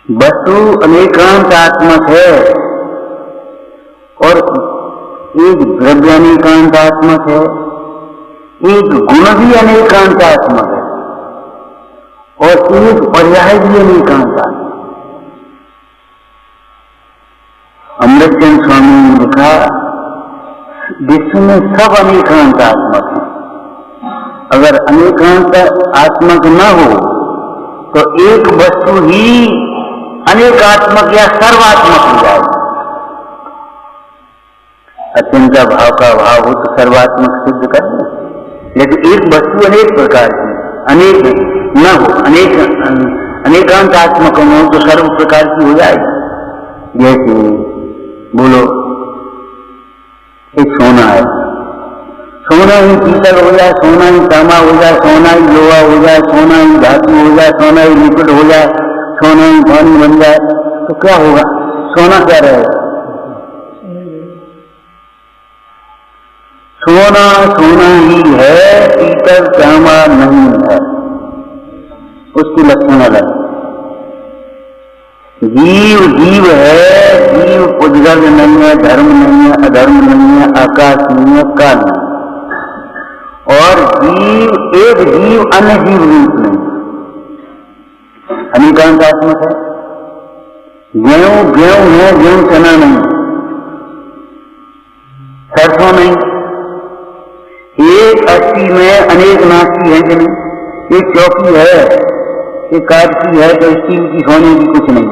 वस्तु अनेकांतात्मक है और एक द्रव्य अनेकांतात्मक है, एक गुण भी अनेकांतात्मक है और एक पर्याय भी अनेकांतात्मक। अमृतचंद स्वामी ने लिखा, विश्व में सब अनेकांतात्मक है, अगर अनेकांत आत्मक न हो तो एक वस्तु ही अनेकात्मक या सर्वात्मक हो जाएगी। अत्यंत भाव का भाव हो तो सर्वात्मक सिद्ध कर दे, लेकिन एक वस्तु अनेक प्रकार की अनेक न हो, अनेकांतात्मक न हो तो सर्व प्रकार की हो जाएगी। जैसे बोलो एक सोना है, सोना ही पीतल हो जाए, सोना ही तांबा हो जाए, सोना ही लोहा हो जाए, सोना ही धातु हो जाए, सोना ही लिक्विड हो जाए, सोना ही पानी बन जाए, तो क्या होगा? सोना क्या रहेगा? सोना सोना ही है, पीतल तांबा नहीं है, उसकी लक्षण अलग। जीव जीव है, जीव उद्गर्भ नहीं है, धर्म नहीं है, अधर्म नहीं है, आकाश नहीं है, काल नहीं है। और जीव एक जीव अन्य जीव रूप नहीं, अनेकांतात्मक है। गेहूं गेहूं है, गेहूं चना नहीं, सरसों नहीं। एक अस्थि में अनेक नास्ती है कि नहीं? एक चौकी है, एक काठ की है तो स्टील की सोने की कुछ नहीं।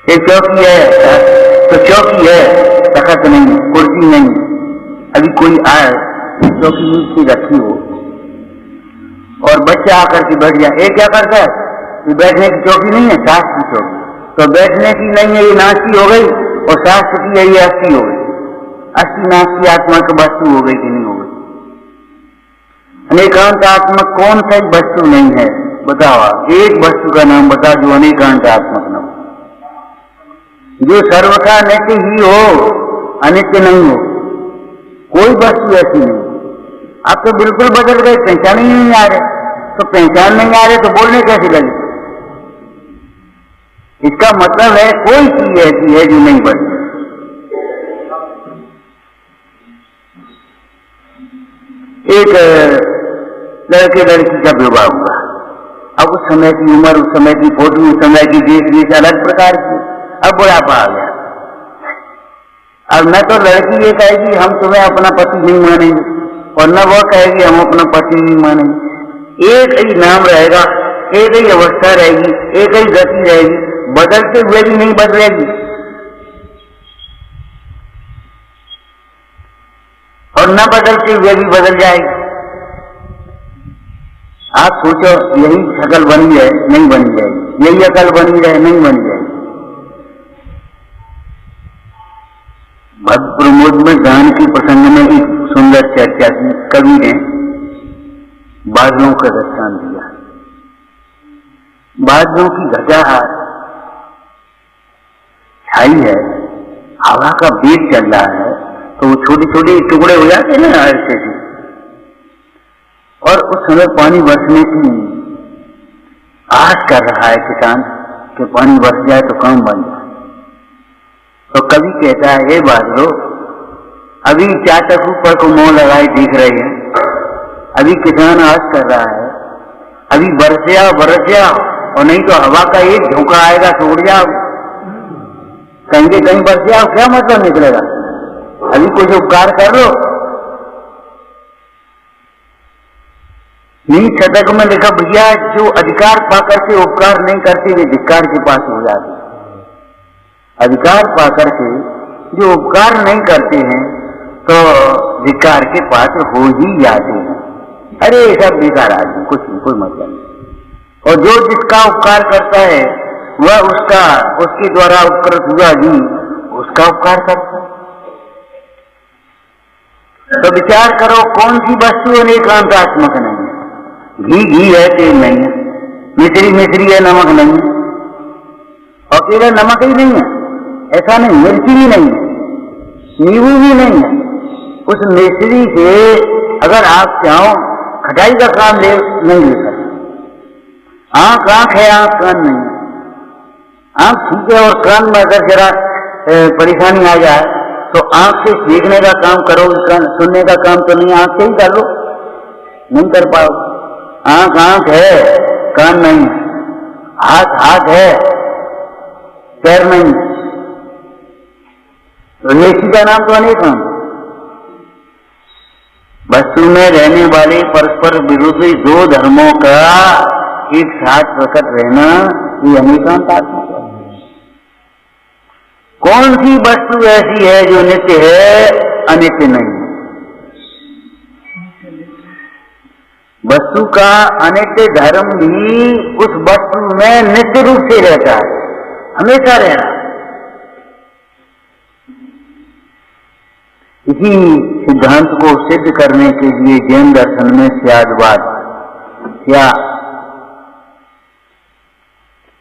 एक चौकी है तो चौकी है, तखत नहीं, कुर्सी नहीं। अभी कोई आए चौकी नीचे रखी हो और बच्चा आकर के बैठ जाए, ये क्या करता है? ये बैठने की चौकी नहीं है, शास्त्र की चौकी। तो बैठने की नहीं है, ये नास्ती हो गई, और शास्त्र की है ये अस्थि हो गई। अस्थि नास्ती आत्मा की वस्तु हो गई कि नहीं हो गई? अनेकांत आत्मक कौन सा वस्तु नहीं है बताओ? एक वस्तु का नाम बता जो अनेकांत आत्मक न हो, जो सर्वथा नित्य ही हो, अनित्य नहीं हो। कोई वस्तु ऐसी नहीं। आप तो बिल्कुल बदल गए, पहचान ही नहीं आ रहे। तो पहचान नहीं आ रहे तो बोलने कैसे लगे? इसका मतलब है कोई चीज ऐसी है जो नहीं बदली। एक लड़के लड़की का विवाह हुआ, अब उस समय की उम्र, उस समय की फोटो, उस समय की देश देश अलग प्रकार की। अब बुढ़ापा आ गया, अब न तो लड़की ये कहेगी हम तुम्हें अपना पति नहीं मानेंगे, और न वो कहेगी हम अपना पति नहीं मानेंगे। एक ही नाम रहेगा, एक ही अवस्था रहेगी, एक ही गति रहेगी, बदलते हुए भी नहीं बदलेगी। और न बदलते हुए भी बदल जाएगी। आप सोचो, यही शकल बनी है नहीं बनी जाएगी, यही अकल बनी रहे नहीं बनी जाएगी। भक्त प्रमोद में गान के प्रसंग में एक सुंदर चर्चा की। कवि ने बादलों का दृष्टांत दिया। बादलों की घटाहट छाई है, हवा का वेग चल रहा है, तो वो छोटे छोटे टुकड़े हो जाते हैं ना ऐसे ही। और उस समय पानी बरसने की आस कर रहा है किसान कि पानी बरस जाए तो काम बन जाए। तो कवि कहता है, हे बादलो, अभी चातक ऊपर को मुंह लगाए देख रहे हैं, अभी किसान आस कर रहा है, अभी बरस जाओ, और नहीं तो हवा का एक झोंका आएगा तो उड़ जाओ। कहीं कहीं बरस जाओ, क्या मतलब निकलेगा? अभी कुछ उपकार कर लो। नीच शतक में लिखा, भैया जो अधिकार पाकर के उपकार नहीं करते वे धिक्कार के पास हो जाते। अधिकार पाकर के जो उपकार नहीं करते हैं तो धिक्कार के पास हो ही जाते हैं। अरे सब बेकार आदमी, कुछ नहीं, कोई मतलब नहीं। और जो जिसका उपकार करता है वह उसके द्वारा उपकृत हुआ जी उसका उपकार करता है। तो विचार करो, कौन सी वस्तु अनेकांतात्मक नहीं है? घी घी है, तेल नहीं है। मिश्री मिश्री है, नमक नहीं है। और केवल नमक ही नहीं है, ऐसा नहीं, मिर्ची भी नहीं है, नींबू भी नहीं है। उस मिश्री से अगर आप चाहो खटाई का काम नहीं ले सकते। आंख आंख है, आंख कान नहीं है। आंख ठीक है और कान में अगर जरा परेशानी आ जाए तो आंख से देखने का काम करो, सुनने का काम तो नहीं, आंख से ही कर लो, नहीं कर पाओ। आंख आंख है, कान नहीं, हाथ हाथ है, पैर नहीं, तो लेसी का नाम तो अनेक नाम। वस्तु में रहने वाले परस्पर विरोधी दो धर्मों का एक साथ प्रकट रहना ये अनेकांतात्मक है। कौन सी वस्तु ऐसी है जो नित्य है, अनित्य नहीं? वस्तु का अनित्य धर्म भी उस वस्तु में नित्य रूप से रहता है, हमेशा रहना। इसी सिद्धांत को सिद्ध करने के लिए जैन दर्शन में स्यादवाद क्या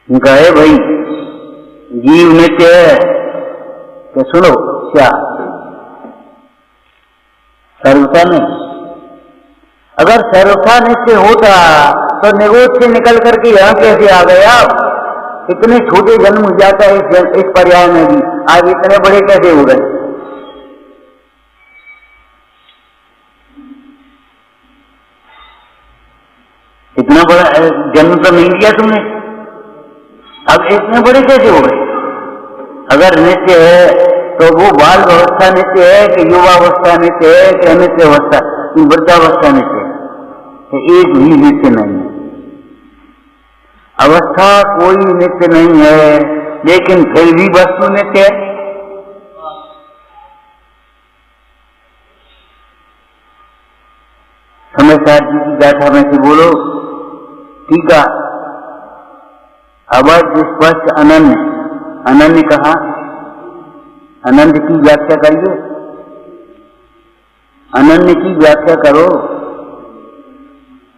उनका है, भाई जीव नित्य है, तो सुनो क्या सर्वथा नहीं। अगर सर्वथा नित्य होता तो निरोध से निकल करके यहां कैसे आ गए आप? इतने छोटे जन्म हो जाता है इस पर्याय में भी, आज इतने बड़े कैसे हो गए? इतना बड़ा जन्म तो नहीं दिया तुमने, अब इतने बड़े कैसे हो गए? अगर नित्य है तो वो बाल अवस्था नित्य है कि युवावस्था नित्य है कि अनित्य अवस्था, वृद्धावस्था नित्य है? तो एक भी नित्य नहीं है। अवस्था कोई नित्य नहीं है, लेकिन फिर भी वस्तु नित्य है। समझदार जी की गाथा में से बोलो, ठीक है। अवध स्पष्ट अनन्य, अनन्य कहा, अनंत की व्याख्या करिए, अनन्य की व्याख्या करो।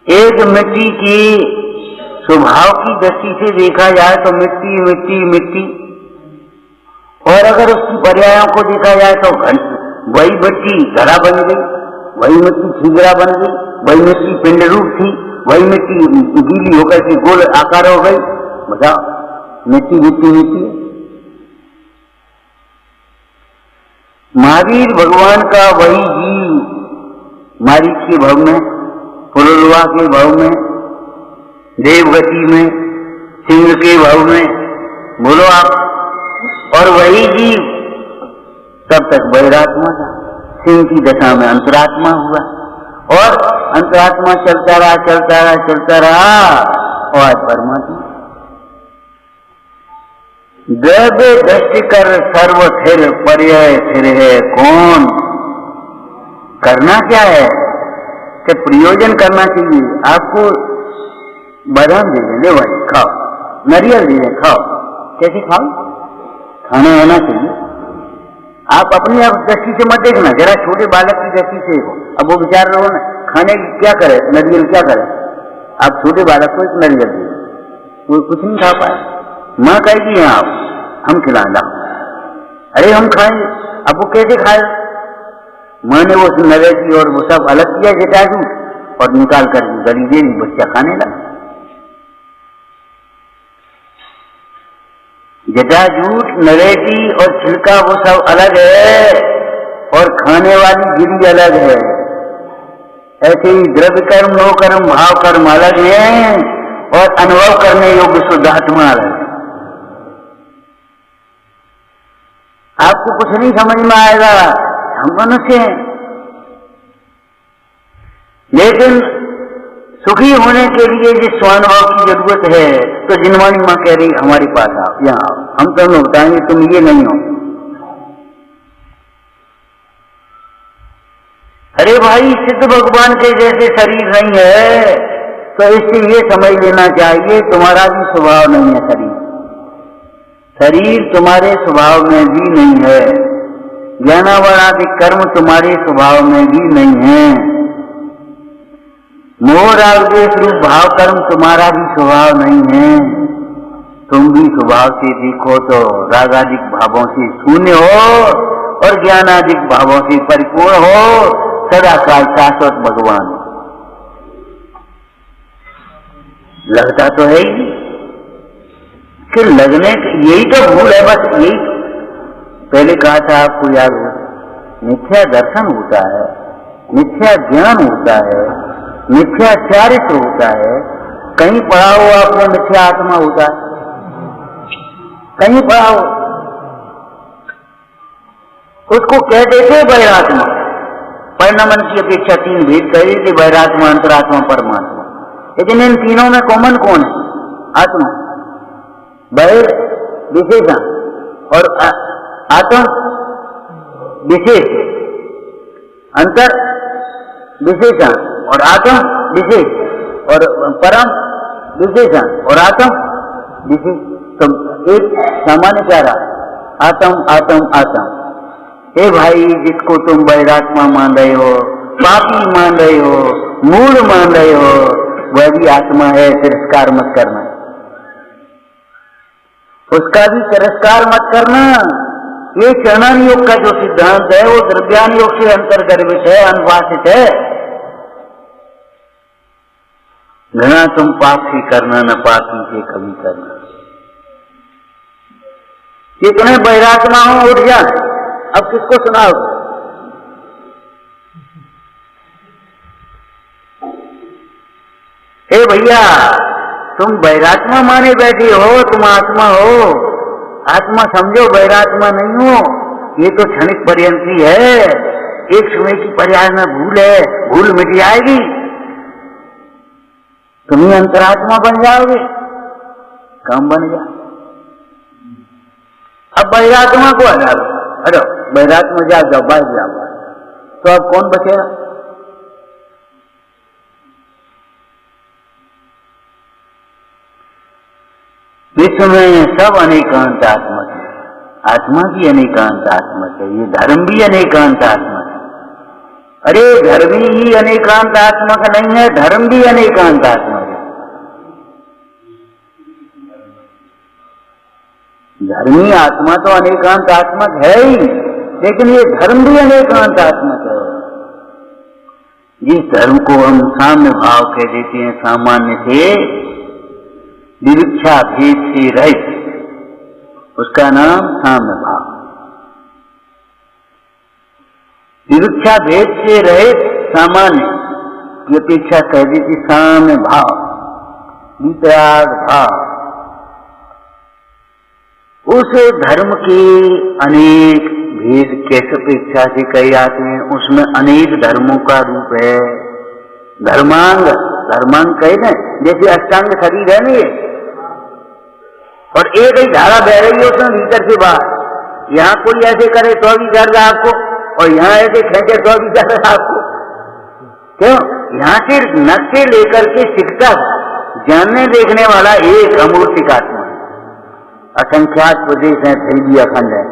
एक मिट्टी की स्वभाव की दृष्टि से देखा जाए तो मिट्टी मिट्टी मिट्टी, और अगर उसकी पर्यायों को देखा जाए तो वही मिट्टी घड़ा बन गई, वही मिट्टी छिगरा बन गई, वही मिट्टी पिंड रूप थी, वही मिट्टी गीली होकर के गोल आकार हो गई। बताओ, मिट्टी मिट्टी मिट्टी। महावीर भगवान का वही जीव मारीच के भव में, पुरुलवा के भव में, देवगति में, सिंह के भव में, बोलो आप, और वही जीव तब तक बहिरात्मा था, सिंह की दशा में अंतरात्मा हुआ, और अंतरात्मा चलता रहा चलता रहा चलता रहा, और आज परमात्मा। द्रव्य दृष्टि कर सर्व थिर पर्याय थिर है कौन? करना क्या है कि प्रयोजन करना चाहिए। आपको बादाम दे दें, ले भाई खाओ, नारियल दे दें खाओ, कैसे खाओ? खाना होना चाहिए। आप अपनी आप दृष्टि से मत देखना, जरा छोटे बालक की दृष्टि से देखो। अब वो विचार रहो ना, खाने की क्या करे, नारियल क्या करे? आप छोटे बालक को एक नारियल दे, वो कुछ नहीं खा पाए, माँ कहेगी आप हम खिलाना, अरे हम खाएंगे। अब वो कैसे खाए? माँ ने वो नरे की और वो सब अलग किया जटाजू, और निकाल कर गली दे दी, बच्चा खाने लगा। जटाजूट नरेटी और छिलका वो सब अलग है, और खाने वाली गिरी अलग है। ऐसे ही द्रव्य कर्म, नो कर्म, भाव कर्म अलग है, और अनुभव करने योग्य शुद्धात्मा अलग है। आपको कुछ नहीं समझ में आएगा, हम मनुष्य हैं, लेकिन सुखी होने के लिए जिस स्वानुभव की जरूरत है, तो जिनवानी माँ कह रही हमारे पास आओ, यहाँ आओ, हम तो बताएंगे तुम ये नहीं हो। अरे भाई, सिद्ध भगवान के जैसे शरीर नहीं है, तो इससे ये समझ लेना चाहिए तुम्हारा भी स्वभाव नहीं है शरीर, शरीर तुम्हारे स्वभाव में भी नहीं है, ज्ञानावरादि कर्म तुम्हारे स्वभाव में भी नहीं है, मोह राग द्वेष रूप भाव कर्म तुम्हारा भी स्वभाव नहीं है। तुम भी स्वभाव से देखो तो रागादिक भावों से शून्य हो और ज्ञानादिक भावों से परिपूर्ण हो, सदाकाल शाश्वत भगवान। लगता तो है ही, कि लगने यही तो भूल है, बस यही पहले कहा था आपको याद हो, मिथ्या दर्शन होता है, मिथ्या ज्ञान होता है, मिथ्या चारित्र होता है। कहीं पढ़ा हो आपने मिथ्या आत्मा होता है, कहीं पढ़ा हो? उसको कह देते वैरात्मा। परिणमन की अपेक्षा 3 भेद कह देते, वैरात्मा, अंतरात्मा, परमात्मा। लेकिन इन तीनों में कॉमन कौन है? आत्मा। वैर विशेषण और आत्म विशेष, अंतर विशेषण और आत्म विशेष, और परम विशेषण और आत्म विशेष। तो एक सामान्य क्या रहा? आत्म आत्म आत्म। हे भाई, जिसको तुम वैरात्मा मान रहे हो, पापी मान रहे हो, मूल मान रहे हो, वह भी आत्मा है, तिरस्कार मत करना, उसका भी तिरस्कार मत करना। ये चरणन योग का जो सिद्धांत है वो द्रव्यान योग से अंतर्गर्भित है, अनुवासित है। घृणा तुम पाप से करना, न पापी से कभी करना। कितने वैरात्मा हो, उठ जा। अब किसको सुनाओ? हे भैया, तुम वैरात्मा माने बैठे हो, तुम आत्मा हो। आत्मा समझो, वैरात्मा नहीं हो। ये तो क्षणिक पर्यंती है, एक समय की पर्याय में भूल है, भूल मिट जाएगी, तुम ही अंतरात्मा बन जाओगे, काम बन जाए। अब वैरात्मा को हटा दो, हटो, वैरात्मा जाओ, बाहर जाओ, तो अब कौन बचेगा? विश्व में सब अनेकांत आत्मक है, आत्मा भी अनेकांत आत्मक है, ये धर्म भी अनेकांत आत्मक है। अरे धर्म ही अनेकांत आत्मक नहीं है, धर्म भी अनेकांत आत्मक है। धर्मी आत्मा तो अनेकांत आत्मक है ही, लेकिन ये धर्म भी अनेकांत आत्मक है। जिस धर्म को हम साम्य भाव कह देते हैं, सामान्य से विवक्षा भेद से रहित, उसका नाम साम्य भाव। विवक्षा भेद से रहित सामान्य की अपेक्षा कह देती साम्य भाव, वितराग भाव। उस धर्म के अनेक भेद कैसे अपेक्षा से कहे जाते हैं? उसमें अनेक धर्मों का रूप है। धर्मांग, धर्मांग कहे ना, जैसे अष्टांग शरीर है ना ये, और एक ही धारा बह रही है उसमें भीतर से बाहर। यहाँ कोई ऐसे करे तो भी दर्द आपको, और यहाँ ऐसे खेचे तो भी दर्द आपको। क्यों? यहाँ से नक्शे लेकर के शिक्षक जानने देखने वाला एक अमूर्तिक आत्मा है। असंख्यात प्रदेश है, फिर भी अखंड है।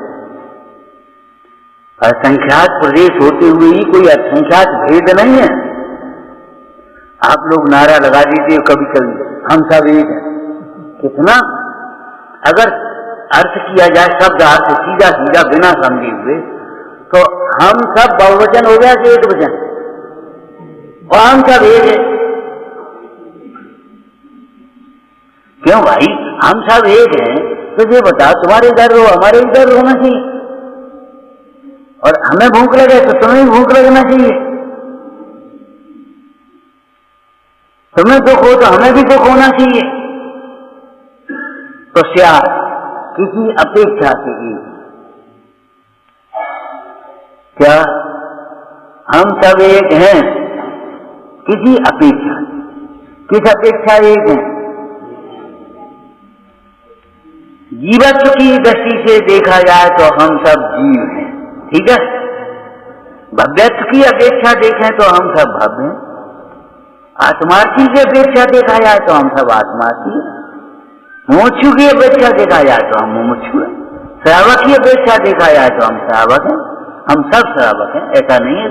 असंख्यात प्रदेश होते हुए ही कोई असंख्यात भेद नहीं है। आप लोग नारा लगा दीजिए कभी कभी, हम सब एक हैं। कितना अगर अर्थ किया जाए शब्द अर्थ सीधा सीधा बिना समझे हुए, तो हम सब बहुवचन हो गया कि एक वचन, और हम सब एक है। क्यों भाई? हम सब एक हैं, तो ये बताओ, तुम्हारे इधर हो हमारे इधर होना चाहिए, और हमें भूख लगे तो तुम्हें भूख लगना चाहिए। तुम्हें दुख हो तो हमें भी दुख होना चाहिए। तो श्यार किसी अपेक्षा से एक, क्या हम सब एक हैं? किसी अपेक्षा, किस अपेक्षा एक हैं? जीवत्व की दृष्टि से देखा जाए तो हम सब जीव हैं, ठीक है। भव्यत्व की अपेक्षा देखें तो हम सब भव्य हैं। आत्मार्थी की अपेक्षा देखा जाए तो हम सब आत्मार्थी हैं। मुमुक्षु की अपेक्षा देखा जाए तो हम मुमुक्षु हैं। श्रावक की अपेक्षा देखा जाए तो हम श्रावक हैं। हम सब श्रावक हैं, ऐसा नहीं है।